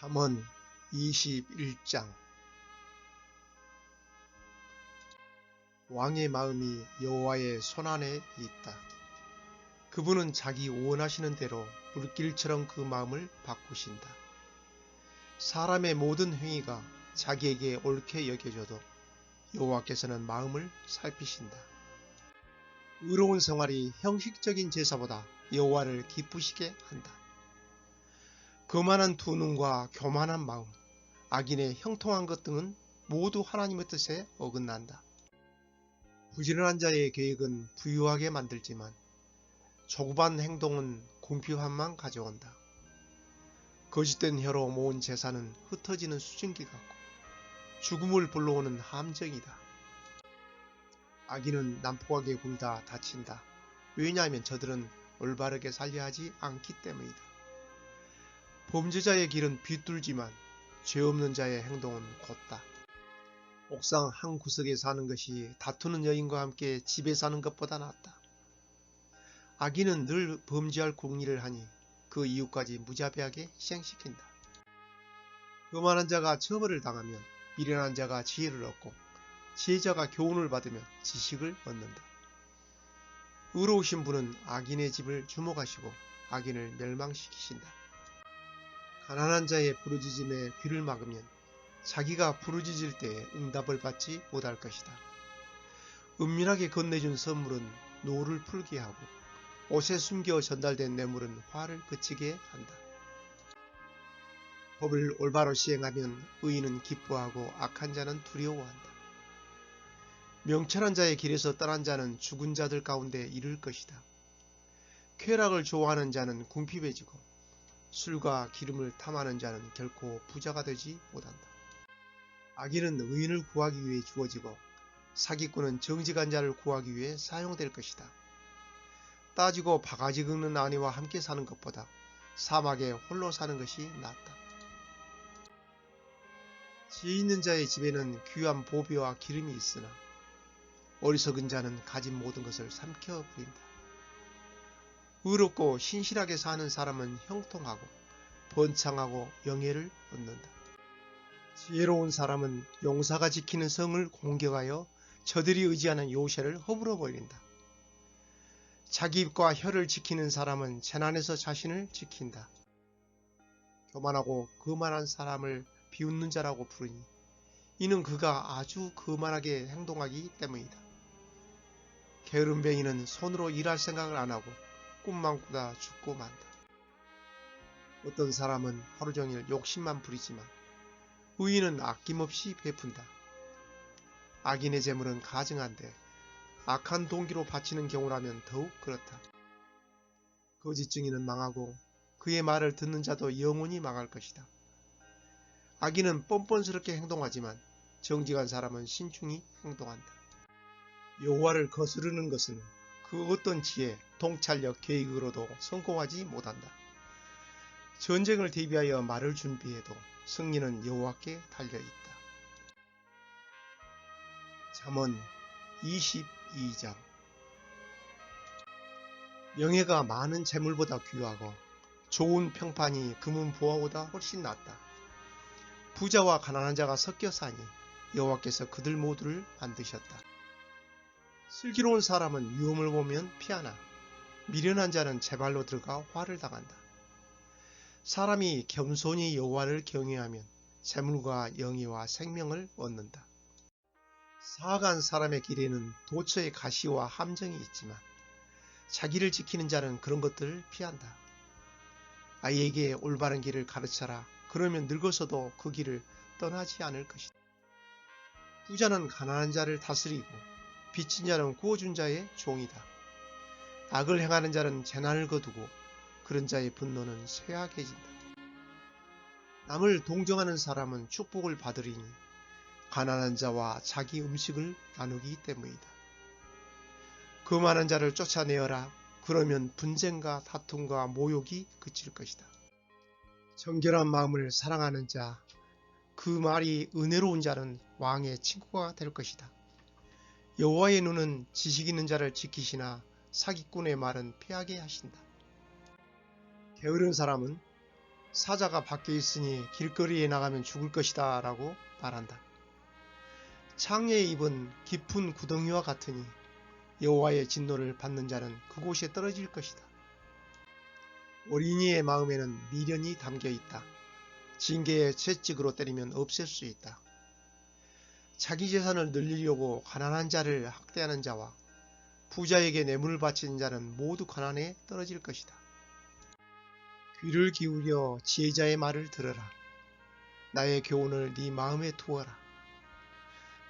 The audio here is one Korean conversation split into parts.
잠언 21장. 왕의 마음이 여호와의 손안에 있다. 그분은 자기 원하시는 대로 물길처럼 그 마음을 바꾸신다. 사람의 모든 행위가 자기에게 옳게 여겨져도 여호와께서는 마음을 살피신다. 의로운 생활이 형식적인 제사보다 여호와를 기쁘시게 한다. 거만한 두 눈과 교만한 마음, 악인의 형통한 것 등은 모두 하나님의 뜻에 어긋난다. 부지런한 자의 계획은 부유하게 만들지만 조급한 행동은 궁핍함만 가져온다. 거짓된 혀로 모은 재산은 흩어지는 수증기 같고 죽음을 불러오는 함정이다. 악인은 난폭하게 굴다 다친다. 왜냐하면 저들은 올바르게 살려 하지 않기 때문이다. 범죄자의 길은 비뚤지만 죄 없는 자의 행동은 곧다. 옥상 한 구석에 사는 것이 다투는 여인과 함께 집에 사는 것보다 낫다. 악인은 늘 범죄할 궁리를 하니 그 이유까지 무자비하게 희생시킨다. 거만한 자가 처벌을 당하면 미련한 자가 지혜를 얻고 지혜자가 교훈을 받으면 지식을 얻는다. 의로우신 분은 악인의 집을 주목하시고 악인을 멸망시키신다. 가난한 자의 부르짖음에 귀를 막으면 자기가 부르짖을 때에 응답을 받지 못할 것이다. 은밀하게 건네준 선물은 노를 풀게 하고 옷에 숨겨 전달된 뇌물은 화를 그치게 한다. 법을 올바로 시행하면 의인은 기뻐하고 악한 자는 두려워한다. 명철한 자의 길에서 떠난 자는 죽은 자들 가운데 이를 것이다. 쾌락을 좋아하는 자는 궁핍해지고 술과 기름을 탐하는 자는 결코 부자가 되지 못한다. 악인은 의인을 구하기 위해 주어지고 사기꾼은 정직한 자를 구하기 위해 사용될 것이다. 따지고 바가지 긁는 아내와 함께 사는 것보다 사막에 홀로 사는 것이 낫다. 지혜 있는 자의 집에는 귀한 보배와 기름이 있으나 어리석은 자는 가진 모든 것을 삼켜버린다. 의롭고 신실하게 사는 사람은 형통하고 번창하고 영예를 얻는다. 지혜로운 사람은 용사가 지키는 성을 공격하여 저들이 의지하는 요새를 허물어 버린다. 자기 입과 혀를 지키는 사람은 재난에서 자신을 지킨다. 교만하고 거만한 사람을 비웃는 자라고 부르니 이는 그가 아주 거만하게 행동하기 때문이다. 게으름뱅이는 손으로 일할 생각을 안 하고 꿈만 꾸다 죽고 만다. 어떤 사람은 하루 종일 욕심만 부리지만 의인은 아낌없이 베푼다. 악인의 재물은 가증한데 악한 동기로 바치는 경우라면 더욱 그렇다. 거짓증인은 망하고 그의 말을 듣는 자도 영원히 망할 것이다. 악인은 뻔뻔스럽게 행동하지만 정직한 사람은 신중히 행동한다. 여호와를 거스르는 것은 그 어떤 지혜, 통찰력, 계획으로도 성공하지 못한다. 전쟁을 대비하여 말을 준비해도 승리는 여호와께 달려있다. 잠언 22장. 명예가 많은 재물보다 귀하고 좋은 평판이 금은 보화보다 훨씬 낫다. 부자와 가난한 자가 섞여 사니 여호와께서 그들 모두를 만드셨다. 슬기로운 사람은 위험을 보면 피하나 미련한 자는 재발로 들어가 화를 당한다. 사람이 겸손히 여호와를 경외하면 재물과 영예와 생명을 얻는다. 사악한 사람의 길에는 도처의 가시와 함정이 있지만 자기를 지키는 자는 그런 것들을 피한다. 아이에게 올바른 길을 가르쳐라. 그러면 늙어서도 그 길을 떠나지 않을 것이다. 부자는 가난한 자를 다스리고 빚진 자는 구워준 자의 종이다. 악을 행하는 자는 재난을 거두고 그런 자의 분노는 쇠약해진다. 남을 동정하는 사람은 축복을 받으리니 가난한 자와 자기 음식을 나누기 때문이다. 거만한 자를 쫓아내어라. 그러면 분쟁과 다툼과 모욕이 그칠 것이다. 정결한 마음을 사랑하는 자, 그 말이 은혜로운 자는 왕의 친구가 될 것이다. 여호와의 눈은 지식 있는 자를 지키시나 사기꾼의 말은 패하게 하신다. 게으른 사람은 사자가 밖에 있으니 길거리에 나가면 죽을 것이다 라고 말한다. 창녀의 입은 깊은 구덩이와 같으니 여호와의 진노를 받는 자는 그곳에 떨어질 것이다. 어린이의 마음에는 미련이 담겨 있다. 징계의 채찍으로 때리면 없앨 수 있다. 자기 재산을 늘리려고 가난한 자를 학대하는 자와 부자에게 뇌물을 바치는 자는 모두 가난에 떨어질 것이다. 귀를 기울여 지혜자의 말을 들으라. 나의 교훈을 네 마음에 두어라.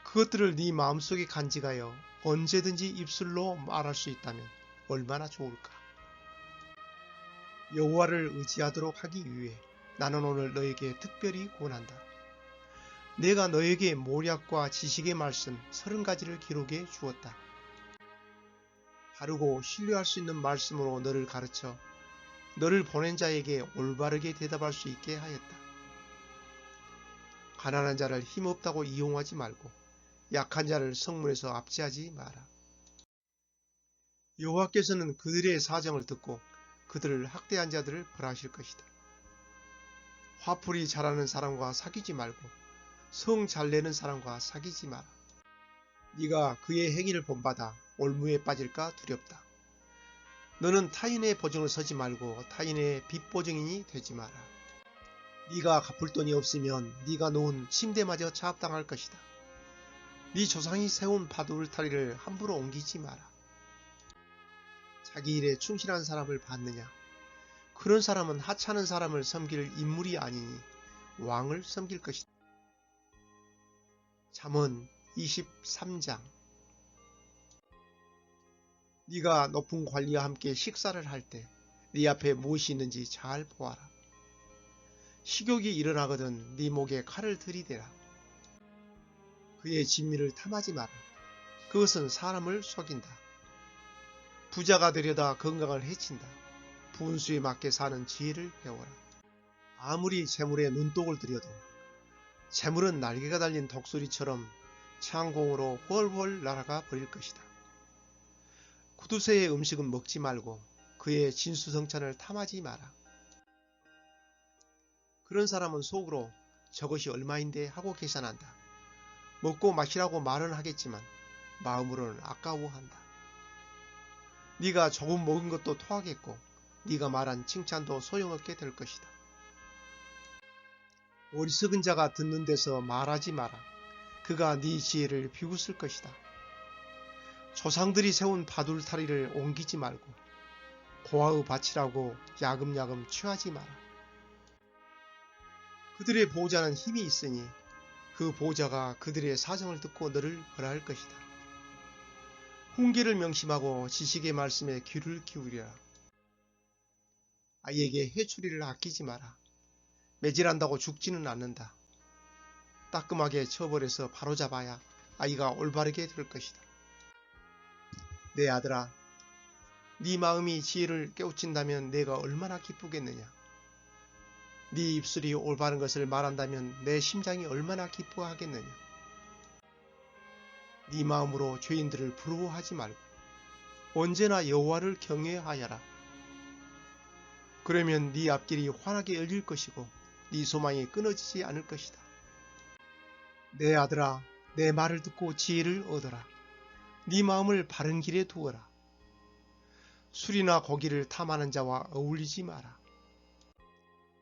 그것들을 네 마음속에 간직하여 언제든지 입술로 말할 수 있다면 얼마나 좋을까. 여호와를 의지하도록 하기 위해 나는 오늘 너에게 특별히 권한다. 내가 너에게 모략과 지식의 말씀 30가지를 기록해 주었다. 바르고 신뢰할 수 있는 말씀으로 너를 가르쳐 너를 보낸 자에게 올바르게 대답할 수 있게 하였다. 가난한 자를 힘없다고 이용하지 말고 약한 자를 성문에서 압제하지 마라. 여호와께서는 그들의 사정을 듣고 그들을 학대한 자들을 벌하실 것이다. 화풀이 잘하는 사람과 사귀지 말고 성 잘내는 사람과 사귀지 마라. 네가 그의 행위를 본받아 올무에 빠질까 두렵다. 너는 타인의 보증을 서지 말고 타인의 빚보증인이 되지 마라. 네가 갚을 돈이 없으면 네가 놓은 침대마저 차압당할 것이다. 네 조상이 세운 바울타리를 함부로 옮기지 마라. 자기 일에 충실한 사람을 봤느냐? 그런 사람은 하찮은 사람을 섬길 인물이 아니니 왕을 섬길 것이다. 잠언 23장. 네가 높은 관리와 함께 식사를 할 때 네 앞에 무엇이 있는지 잘 보아라. 식욕이 일어나거든 네 목에 칼을 들이대라. 그의 진미를 탐하지 마라. 그것은 사람을 속인다. 부자가 되려다 건강을 해친다. 분수에 맞게 사는 지혜를 배워라. 아무리 재물에 눈독을 들여도 재물은 날개가 달린 독수리처럼 창공으로 훨훨 날아가 버릴 것이다. 구두쇠의 음식은 먹지 말고 그의 진수성찬을 탐하지 마라. 그런 사람은 속으로 저것이 얼마인데 하고 계산한다. 먹고 마시라고 말은 하겠지만 마음으로는 아까워한다. 네가 조금 먹은 것도 토하겠고 네가 말한 칭찬도 소용없게 될 것이다. 어리석은 자가 듣는 데서 말하지 마라. 그가 네 지혜를 비웃을 것이다. 조상들이 세운 바둘타리를 옮기지 말고 고아의 밭이라고 야금야금 취하지 마라. 그들의 보호자는 힘이 있으니 그 보호자가 그들의 사정을 듣고 너를 벌할 것이다. 훈계를 명심하고 지식의 말씀에 귀를 기울여라. 아이에게 해초리를 아끼지 마라. 매질한다고 죽지는 않는다. 따끔하게 처벌해서 바로잡아야 아이가 올바르게 될 것이다. 내 아들아, 네 마음이 지혜를 깨우친다면 내가 얼마나 기쁘겠느냐. 네 입술이 올바른 것을 말한다면 내 심장이 얼마나 기뻐하겠느냐. 네 마음으로 죄인들을 부러워하지 말고 언제나 여호와를 경외하여라. 그러면 네 앞길이 환하게 열릴 것이고 네 소망이 끊어지지 않을 것이다. 내 아들아, 내 말을 듣고 지혜를 얻어라. 네 마음을 바른 길에 두어라. 술이나 고기를 탐하는 자와 어울리지 마라.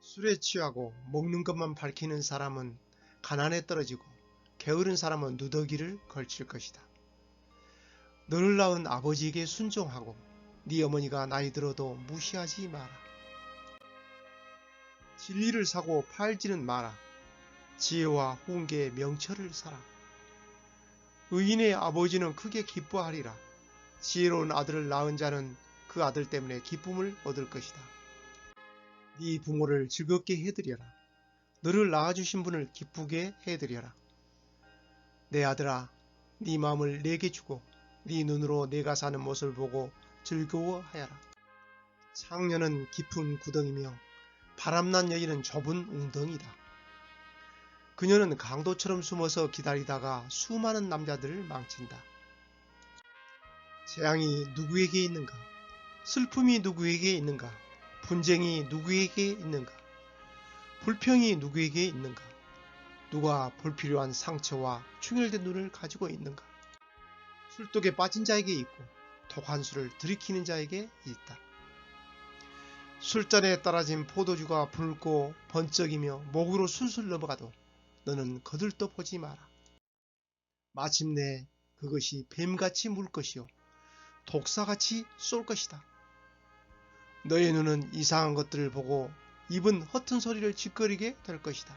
술에 취하고 먹는 것만 밝히는 사람은 가난에 떨어지고 게으른 사람은 누더기를 걸칠 것이다. 너를 낳은 아버지에게 순종하고 네 어머니가 나이 들어도 무시하지 마라. 진리를 사고 팔지는 마라. 지혜와 훈계의 명철을 사라. 의인의 아버지는 크게 기뻐하리라. 지혜로운 아들을 낳은 자는 그 아들 때문에 기쁨을 얻을 것이다. 네 부모를 즐겁게 해드려라. 너를 낳아주신 분을 기쁘게 해드려라. 내 아들아, 네 마음을 내게 주고 네 눈으로 내가 사는 모습을 보고 즐거워하여라. 창녀는 깊은 구덩이며 바람난 여인은 좁은 웅덩이다. 그녀는 강도처럼 숨어서 기다리다가 수많은 남자들을 망친다. 재앙이 누구에게 있는가? 슬픔이 누구에게 있는가? 분쟁이 누구에게 있는가? 불평이 누구에게 있는가? 누가 불필요한 상처와 충혈된 눈을 가지고 있는가? 술독에 빠진 자에게 있고 독한술을 들이키는 자에게 있다. 술잔에 따라진 포도주가 붉고 번쩍이며 목으로 술술 넘어가도 너는 거들떠 보지 마라. 마침내 그것이 뱀같이 물 것이요 독사같이 쏠 것이다. 너의 눈은 이상한 것들을 보고 입은 허튼 소리를 짓거리게 될 것이다.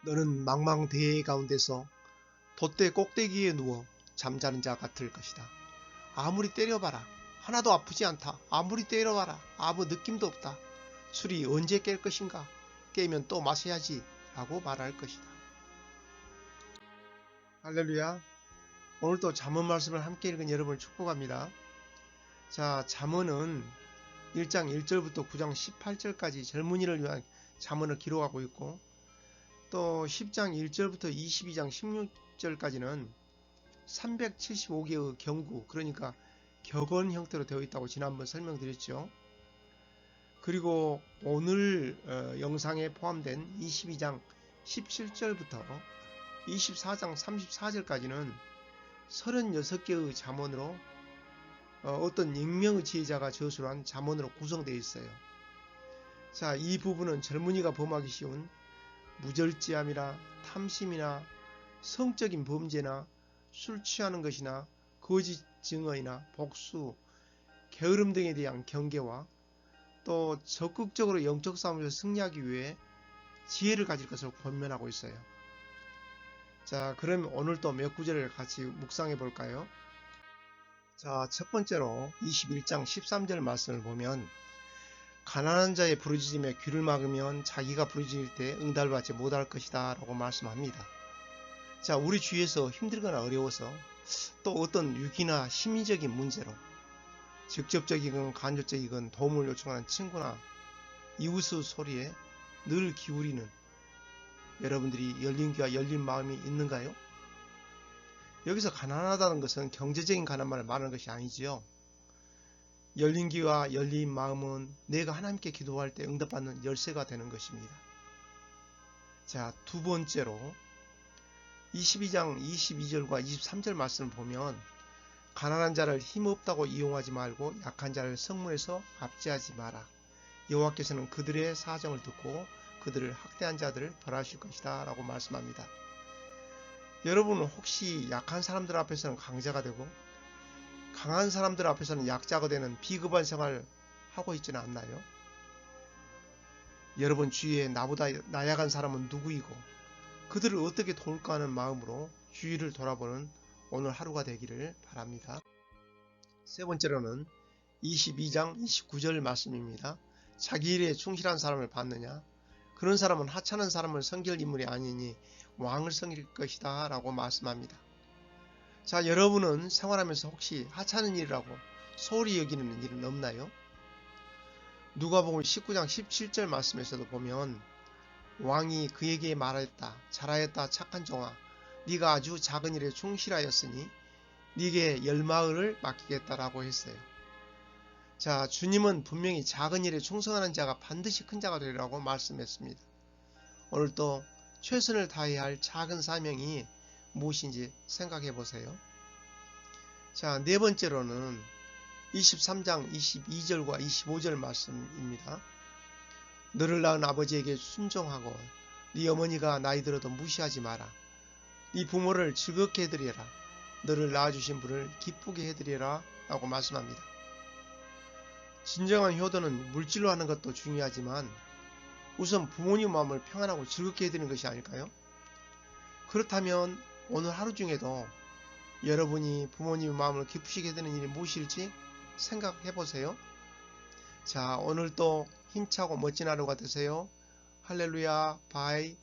너는 망망대해 가운데서 돛대 꼭대기에 누워 잠자는 자 같을 것이다. 아무리 때려봐라. 하나도 아프지 않다. 아무리 때려봐라. 아무 느낌도 없다. 술이 언제 깰 것인가? 깨면 또 마셔야지 라고 말할 것이다. 할렐루야. 오늘도 잠언 말씀을 함께 읽은 여러분을 축복합니다. 자, 잠언은 1장 1절부터 9장 18절까지 젊은이를 위한 잠언을 기록하고 있고, 또 10장 1절부터 22장 16절까지는 375개의 경구, 그러니까 격언 형태로 되어 있다고 지난번 설명드렸죠. 그리고 오늘 영상에 포함된 22장 17절부터 24장 34절까지는 36개의 잠언으로 어떤 익명의 지혜자가 저술한 잠언으로 구성되어 있어요. 자, 이 부분은 젊은이가 범하기 쉬운 무절제함이나 탐심이나 성적인 범죄나 술 취하는 것이나 거짓 증언이나 복수, 게으름 등에 대한 경계와 또 적극적으로 영적 싸움에서 승리하기 위해 지혜를 가질 것을 권면하고 있어요. 자, 그럼 오늘 또 몇 구절을 같이 묵상해 볼까요? 자, 첫 번째로 21장 13절 말씀을 보면 가난한 자의 부르짖음에 귀를 막으면 자기가 부르짖을 때 응답을 받지 못할 것이다 라고 말씀합니다. 자, 우리 주위에서 힘들거나 어려워서 또 어떤 위기나 심리적인 문제로 직접적이건 간접적이건 도움을 요청하는 친구나 이웃의 소리에 늘 기울이는 여러분들이 열린 귀와 열린 마음이 있는가요? 여기서 가난하다는 것은 경제적인 가난만을 말하는 것이 아니지요. 열린 귀와 열린 마음은 내가 하나님께 기도할 때 응답받는 열쇠가 되는 것입니다. 자, 두 번째로 22장 22절과 23절 말씀을 보면 가난한 자를 힘없다고 이용하지 말고 약한 자를 성문에서 압제하지 마라. 여호와께서는 그들의 사정을 듣고 그들을 학대한 자들을 벌하실 것이다 라고 말씀합니다. 여러분은 혹시 약한 사람들 앞에서는 강자가 되고 강한 사람들 앞에서는 약자가 되는 비겁한 생활을 하고 있지는 않나요? 여러분 주위에 나보다 나약한 사람은 누구이고 그들을 어떻게 도울까 하는 마음으로 주위를 돌아보는 오늘 하루가 되기를 바랍니다. 세 번째로는 22장 29절 말씀입니다. 자기 일에 충실한 사람을 받느냐? 그런 사람은 하찮은 사람을 섬길 인물이 아니니 왕을 섬길 것이다 라고 말씀합니다. 자, 여러분은 생활하면서 혹시 하찮은 일이라고 소홀히 여기는 일은 없나요? 누가복음 19장 17절 말씀에서도 보면 왕이 그에게 말하였다. 잘하였다 착한 종아, 네가 아주 작은 일에 충실하였으니 네게 열마을을 맡기겠다라고 했어요. 자, 주님은 분명히 작은 일에 충성하는 자가 반드시 큰 자가 되리라고 말씀했습니다. 오늘도 최선을 다해야 할 작은 사명이 무엇인지 생각해 보세요. 자, 네 번째로는 23장 22절과 25절 말씀입니다. 너를 낳은 아버지에게 순종하고 네 어머니가 나이 들어도 무시하지 마라. 네 부모를 즐겁게 해드리라. 너를 낳아주신 분을 기쁘게 해드리라 라고 말씀합니다. 진정한 효도는 물질로 하는 것도 중요하지만 우선 부모님 마음을 평안하고 즐겁게 해드리는 것이 아닐까요? 그렇다면 오늘 하루 중에도 여러분이 부모님의 마음을 기쁘시게 해드리는 일이 무엇일지 생각해 보세요. 자, 오늘도 힘차고 멋진 하루가 되세요. 할렐루야, 바이.